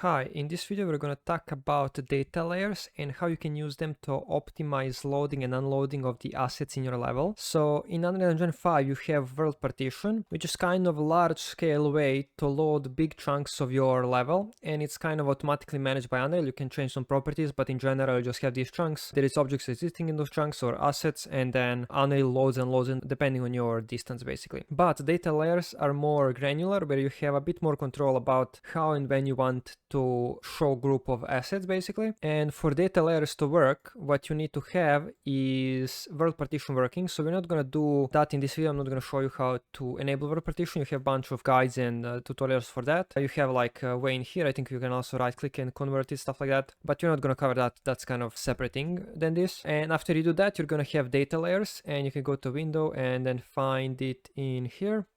Hi, in this video we're going to talk about data layers and how you can use them to optimize loading and unloading of the assets in your level. So in Unreal Engine 5 you have world partition, which is kind of a large scale way to load big chunks of your level, and it's kind of automatically managed by Unreal. You can change some properties, but in general you just have these chunks. There is objects existing in those chunks or assets, and then Unreal loads and loads in depending on your distance basically. But data layers are more granular, where you have a bit more control about how and when you want to show group of assets basically. And for data layers to work, what you need to have is world partition working. So we're not going to do that in this video. I'm not going to show you how to enable world partition. You have a bunch of guides and tutorials for that. You have like a way in here. I think you can also right click and convert it, stuff like that, but you're not going to cover that. That's kind of separate thing than this. And after you do that, you're going to have data layers, and you can go to window and then find it in here.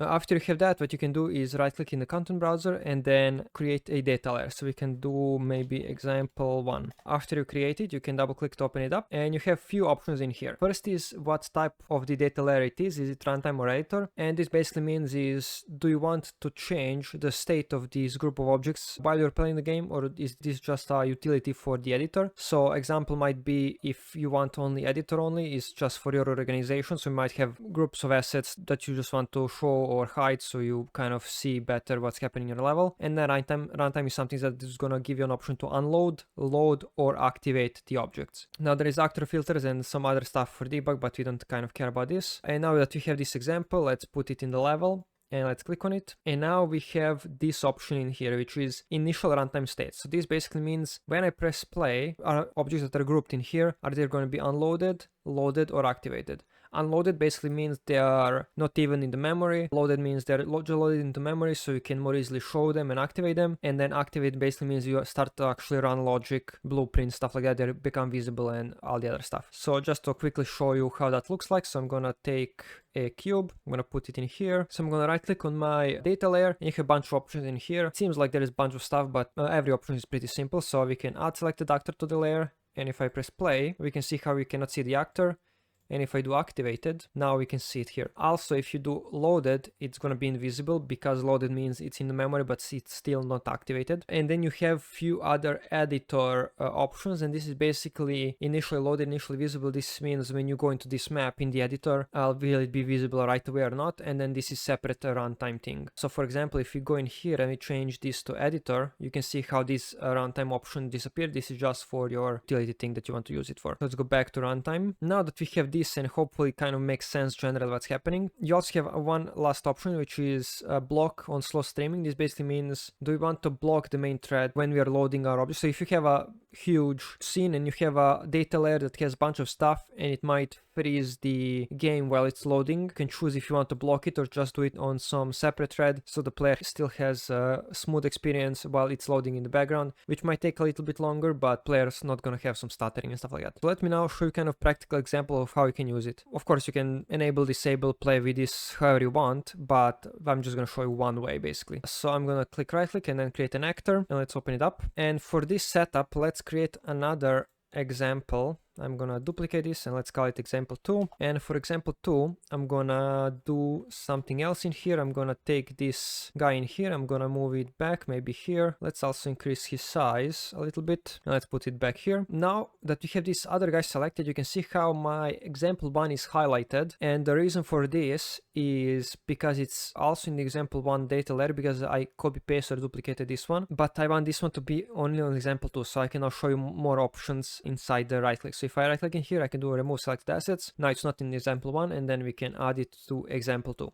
After you have that, what you can do is right click in the content browser and then create a data layer. So we can do maybe example 1. After you create it, you can double click to open it up, and you have few options in here. First is what type of the data layer it is it runtime or editor? And this basically means is, do you want to change the state of this group of objects while you're playing the game, or is this just a utility for the editor? So example might be if you want only editor only, is just for your organization. So you might have groups of assets that you just want to show or hide, so you kind of see better what's happening in your level. And then runtime is something that is going to give you an option to unload, load, or activate the objects. Now there is actor filters and some other stuff for debug, but we don't kind of care about this. And now that we have this example, let's put it in the level and let's click on it. And now we have this option in here, which is initial runtime state. So this basically means when I press play, our objects that are grouped in here, are they going to be unloaded, loaded, or activated? Unloaded basically means they are not even in the memory. Loaded means they're loaded into memory, so you can more easily show them and activate them. And then activate basically means you start to actually run logic, blueprints, stuff like that. They become visible and all the other stuff. So just to quickly show you how that looks like. So I'm gonna take a cube, I'm gonna put it in here. So I'm gonna right click on my data layer, and you have a bunch of options in here. It seems like there is a bunch of stuff, but every option is pretty simple. So we can add selected actor to the layer, and if I press play, we can see how we cannot see the actor. And if I do activated, now we can see it here. Also, if you do loaded, it's going to be invisible, because loaded means it's in the memory, but it's still not activated. And then you have few other editor options, and this is basically initially loaded, initially visible. This means when you go into this map in the editor, will it be visible right away or not? And then this is separate runtime thing. So for example, if you go in here and we change this to editor, you can see how this runtime option disappeared. This is just for your utility thing that you want to use it for. Let's go back to runtime. Now that we have this and hopefully kind of makes sense generally what's happening, you also have one last option, which is block on slow streaming. This basically means, do we want to block the main thread when we are loading our object? So if you have a huge scene and you have a data layer that has a bunch of stuff and it might freeze the game while it's loading, you can choose if you want to block it or just do it on some separate thread, so the player still has a smooth experience while it's loading in the background, which might take a little bit longer, but players not gonna have some stuttering and stuff like that. So let me now show you kind of practical example of how you can use it. Of course you can enable, disable, play with this however you want, but I'm just gonna show you one way basically. So I'm gonna click right click and then create an actor, and let's open it up. And for this setup, let's create another example. I'm gonna duplicate this and let's call it example 2. And for example 2, I'm gonna do something else in here. I'm gonna take this guy in here, I'm gonna move it back, maybe here. Let's also increase his size a little bit, and let's put it back here. Now that we have this other guy selected, you can see how my example 1 is highlighted. And the reason for this is because it's also in the example 1 data layer, because I copy paste or duplicated this one, but I want this one to be only on example 2, so I can now show you more options inside the right click. So if I right click in here, I can do a remove selected assets. Now it's not in example 1, and then we can add it to example 2.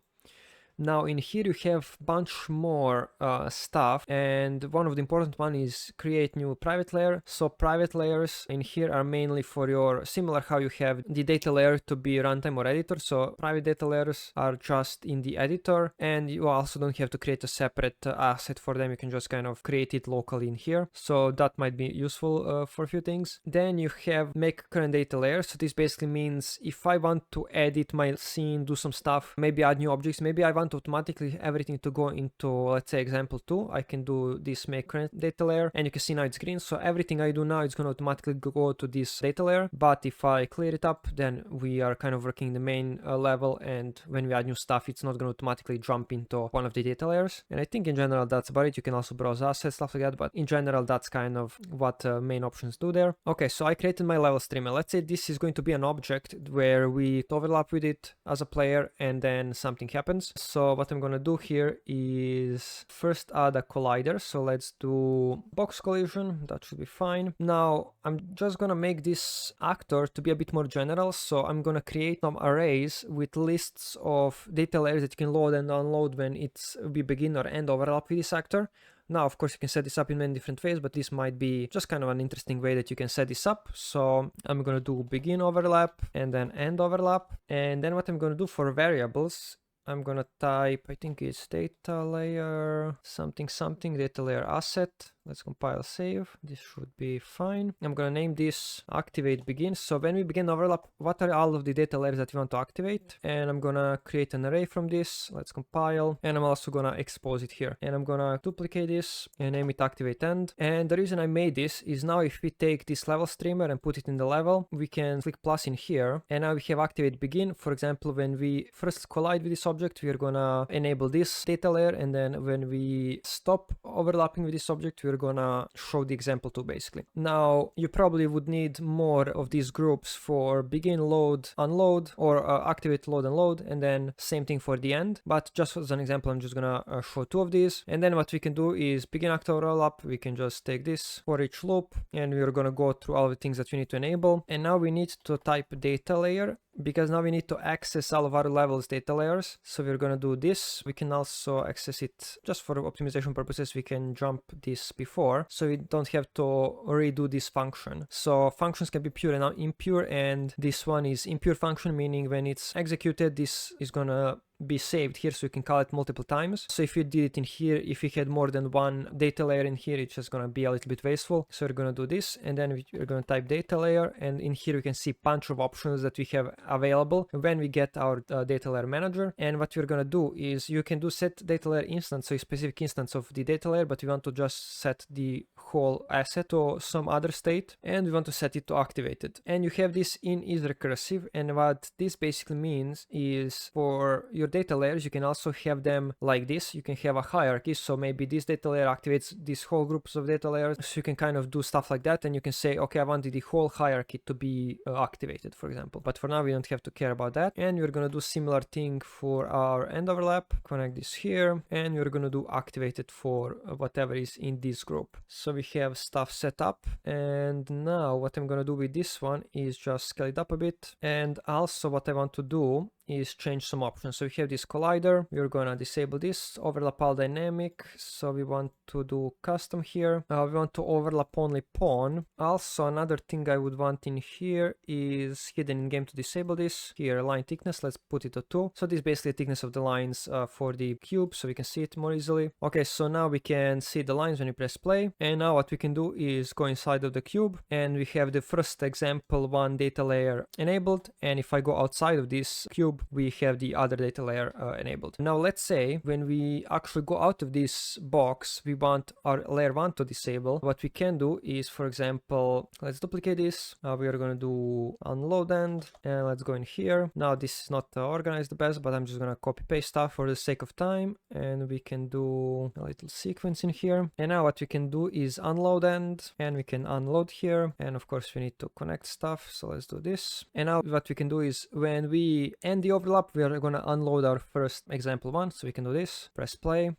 Now in here you have bunch more stuff, and one of the important one is create new private layer. So private layers in here are mainly for your, similar how you have the data layer to be runtime or editor. So private data layers are just in the editor, and you also don't have to create a separate asset for them. You can just kind of create it locally in here. So that might be useful for a few things. Then you have make current data layer. So this basically means if I want to edit my scene, do some stuff, maybe add new objects, maybe I want want automatically everything to go into, let's say, example 2, I can do this make current data layer, and you can see now it's green. So everything I do now is going to automatically go to this data layer. But if I clear it up, then we are kind of working the main level, and when we add new stuff, it's not going to automatically jump into one of the data layers. And I think in general that's about it. You can also browse assets, stuff like that, but in general that's kind of what main options do there. Okay, so I created my level streamer. Let's say this is going to be an object where we overlap with it as a player, and then something happens. So what I'm going to do here is first add a collider. So let's do box collision. That should be fine. Now I'm just going to make this actor to be a bit more general. So I'm going to create some arrays with lists of data layers that you can load and unload when we begin or end overlap with this actor. Now, of course, you can set this up in many different ways, but this might be just kind of an interesting way that you can set this up. So I'm going to do begin overlap and then end overlap. And then what I'm going to do for variables, I'm going to type, I think it's data layer something something, data layer asset. Let's compile, save. This should be fine. I'm going to name this activate begin. So when we begin overlap, what are all of the data layers that we want to activate? And I'm going to create an array from this. Let's compile. And I'm also going to expose it here. And I'm going to duplicate this and name it activate end. And the reason I made this is now if we take this level streamer and put it in the level, we can click plus in here. And now we have activate begin. For example, when we first collide with this object, we are going to enable this data layer. And then when we stop overlapping with this object, we're gonna show the example 2 basically. Now you probably would need more of these groups for begin, load, unload, or activate, load, unload, and then same thing for the end. But just as an example, I'm just gonna show 2 of these. And then what we can do is begin actor overlap. We can just take this for each loop, and we're gonna go through all the things that we need to enable. And now we need to type data layer, because now we need to access all of our levels data layers. So we're going to do this. We can also access it just for optimization purposes. We can jump this before, so we don't have to redo this function. So functions can be pure and impure, and this one is impure function, meaning when it's executed, this is going to be saved here, so you can call it multiple times. So if you did it in here, if you had more than one data layer in here, it's just going to be a little bit wasteful. So we're going to do this, and then we're going to type data layer, and in here we can see a bunch of options that we have available when we get our data layer manager. And what we're going to do is you can do set data layer instance, so a specific instance of the data layer, but we want to just set the whole asset to some other state, and we want to set it to activated. And you have this in is recursive, and what this basically means is for your data layers, you can also have them like this. You can have a hierarchy, so maybe this data layer activates this whole groups of data layers, so you can kind of do stuff like that, and you can say, okay, I wanted the whole hierarchy to be activated, for example. But for now we don't have to care about that. And we're going to do similar thing for our end overlap. Connect this here, and we're going to do activated for whatever is in this group. So we have stuff set up, and now what I'm going to do with this one is just scale it up a bit. And also what I want to do is change some options. So we have this collider. We're going to disable this overlap all dynamic. So we want to do custom here. We want to overlap only pawn. Also another thing I would want in here is hidden in game to disable this. Here line thickness, let's put it to 2. So this is basically the thickness of the lines for the cube, so we can see it more easily. Okay, so now we can see the lines when you press play. And now what we can do is go inside of the cube, and we have the first example 1 data layer enabled. And if I go outside of this cube, we have the other data layer enabled. Now let's say when we actually go out of this box, we want our layer 1 to disable. What we can do is, for example, let's duplicate this. We are going to do unload end, and let's go in here. Now this is not organized the best, but I'm just going to copy paste stuff for the sake of time, and we can do a little sequence in here. And now what we can do is unload end, and we can unload here, and of course we need to connect stuff, so let's do this. And now what we can do is when we end the overlap, we are going to unload our first example 1, so we can do this, press play.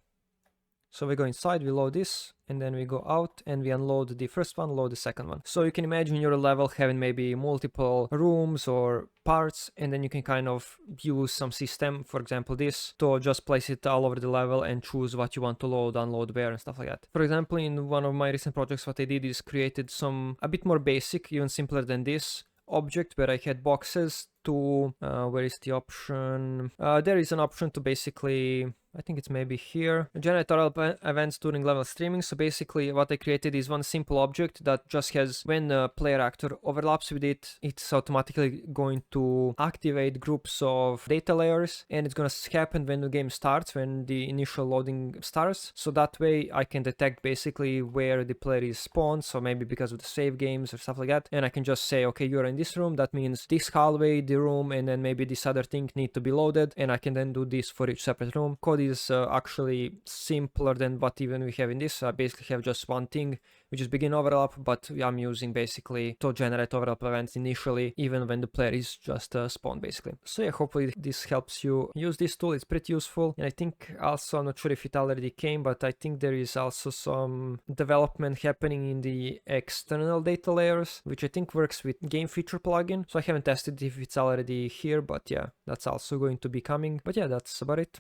So we go inside, we load this, and then we go out and we unload the first one, load the second one. So you can imagine your level having maybe multiple rooms or parts, and then you can kind of use some system, for example this, to just place it all over the level and choose what you want to load, unload where, and stuff like that. For example, in one of my recent projects, what I did is created some a bit more basic, even simpler than this, object where I had boxes to where is the option? There is an option to basically I think it's maybe here. Generate overlap events during level streaming. So basically what I created is one simple object that just has, when a player actor overlaps with it, it's automatically going to activate groups of data layers, and it's going to happen when the game starts, when the initial loading starts. So that way I can detect basically where the player is spawned, so maybe because of the save games or stuff like that, and I can just say, okay, you're in this room, that means this hallway, the room, and then maybe this other thing need to be loaded, and I can then do this for each separate room. Code is actually simpler than what even we have in this. I basically have just one thing, which is begin overlap, but I'm using basically to generate overlap events initially, even when the player is just spawned basically. So yeah, hopefully this helps you use this tool. It's pretty useful, and I think also, I'm not sure if it already came, but I think there is also some development happening in the external data layers, which I think works with game feature plugin. So I haven't tested if it's already here, but yeah, that's also going to be coming. But yeah, that's about it.